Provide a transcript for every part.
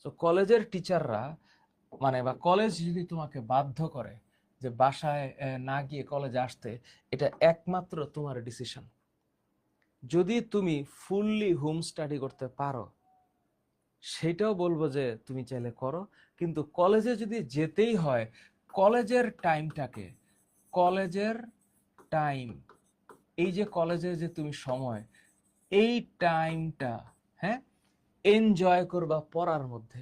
তো কলেজের টিচাররা মানে বা কলেজ যদি তোমাকে বাধ্য করে যে বাসায় না গিয়ে কলেজে আসতে, এটা একমাত্র তোমার ডিসিশন। যদি তুমি ফুললি হোম স্টাডি করতে পারো সেটাও বলবো যে তুমি চাইলে করো, কিন্তু কলেজে যদি যেতেই হয়, কলেজের টাইমটাকে, কলেজের টাইম, এই যে কলেজের যে তুমি সময়, এই টাইমটা, হ্যাঁ, এনজয় করবা পড়ার মধ্যে।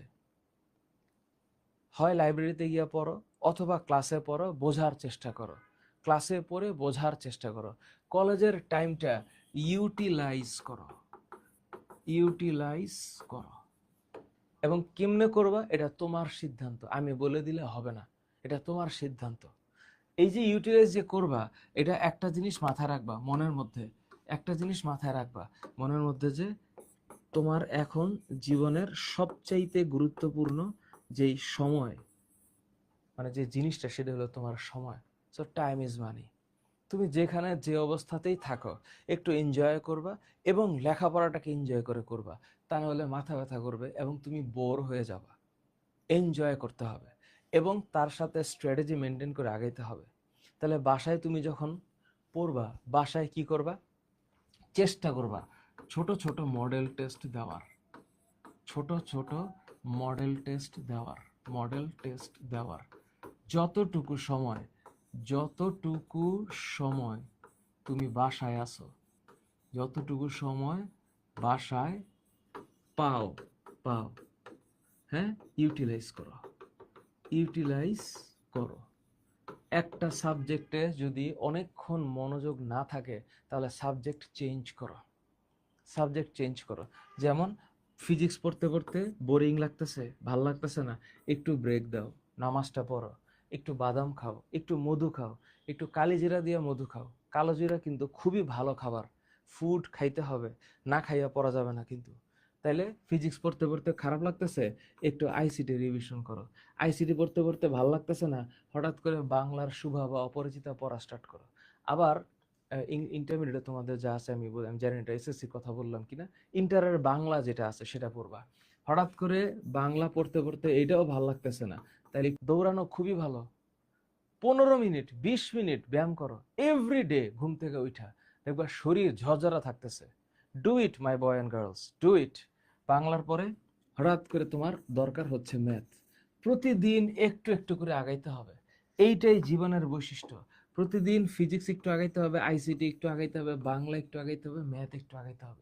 হয় লাইব্রেরিতে গিয়ে পড়ো অথবা ক্লাসে পড়ো, বোঝার চেষ্টা করো, ক্লাসে পড়ে বোঝার চেষ্টা করো। কলেজের টাইমটা ইউটিলাইজ করো, ইউটিলাইজ করো। এবং কেমনে করবা এটা তোমার সিদ্ধান্ত, আমি বলে দিলে হবে না, এটা তোমার সিদ্ধান্ত। এই যে ইউটিলাইজ যে করবা, এটা একটা জিনিস মাথায় রাখবা মনের মধ্যে, একটা জিনিস মাথায় রাখবা মনের মধ্যে, যে তোমার এখন জীবনের সবচাইতে গুরুত্বপূর্ণ যেই সময়, মানে যে জিনিসটা, সেটা হলো তোমার সময়। So time is money. তুমি যেখানে যে অবস্থাতেই থাকো একটু এনজয় করবা এবং লেখাপড়াটাকে এনজয় করে করবা, তা নাহলে মাথা ব্যথা করবে এবং তুমি বোর হয়ে যাবা। এনজয় করতে হবে এবং তার সাথে স্ট্র্যাটেজি মেনটেন করে আগাইতে হবে। তাহলে বাসায় তুমি যখন পড়বা, বাসায় কি করবা, চেষ্টা করবা ছোট ছোট মডেল টেস্ট দেওয়ার, ছোট ছোট মডেল টেস্ট দেওয়ার, মডেল টেস্ট দেওয়ার। যতটুকু সময়, যতটুকু সময় তুমি বাসায় আসো, যতটুকু সময় বাসায় পাও, পাও, হ্যাঁ, ইউটিলাইজ করো, ইউটিলাইজ করো। একটা সাবজেক্টে যদি অনেকক্ষণ মনোযোগ না থাকে তাহলে সাবজেক্ট চেঞ্জ করো, সাবজেক্ট চেঞ্জ করো। যেমন ফিজিক্স পড়তে পড়তে বোরিং লাগতেছে, ভাল লাগতেছে না, একটু ব্রেক দাও, নামাজটা পড়ো, একটু বাদাম খাও, একটু মধু খাও, একটু কালিজিরা দিয়ে মধু খাও। কালো জিরা কিন্তু খুবই ভালো খাবার, ফুড খাইতে হবে, না খাইয়া পড়া যাবে না কিন্তু। তাইলে ফিজিক্স পড়তে পড়তে খারাপ লাগতেছে, একটু আইসিটি রিভিশন করো। আইসিটি পড়তে পড়তে ভাল লাগতেছে না, হঠাৎ করে বাংলার শুভা বা অপরিচিতা পড়া স্টার্ট করো। আবার ইন্টারমিডিয়েটে তোমাদের যা আছে, আমি জানি না এসএসসির কথা বললাম কিনা, ইন্টারের বাংলা যেটা আছে সেটা পড়বা। হঠাৎ করে বাংলা পড়তে পড়তে এইটাও ভালো লাগতেছে না, তাইলে দৌড়ানো খুবই ভালো, 15 মিনিট 20 মিনিট ব্যায়াম করো এভরিডে, ঘুম থেকে উঠা দেখবা শরীর ঝরঝরা থাকতেছে। Do it my boy and girls, do it. বাংলার পরে হঠাৎ করে তোমার দরকার হচ্ছে ম্যাথ, প্রতিদিন একটু একটু করে আগাইতে হবে। এইটাই জীবনের বৈশিষ্ট্য। প্রতিদিন ফিজিক্স একটু আগাইতে হবে, আইসিটি একটু আগাইতে হবে, বাংলা একটু আগাইতে হবে, ম্যাথ একটু আগাইতে হবে।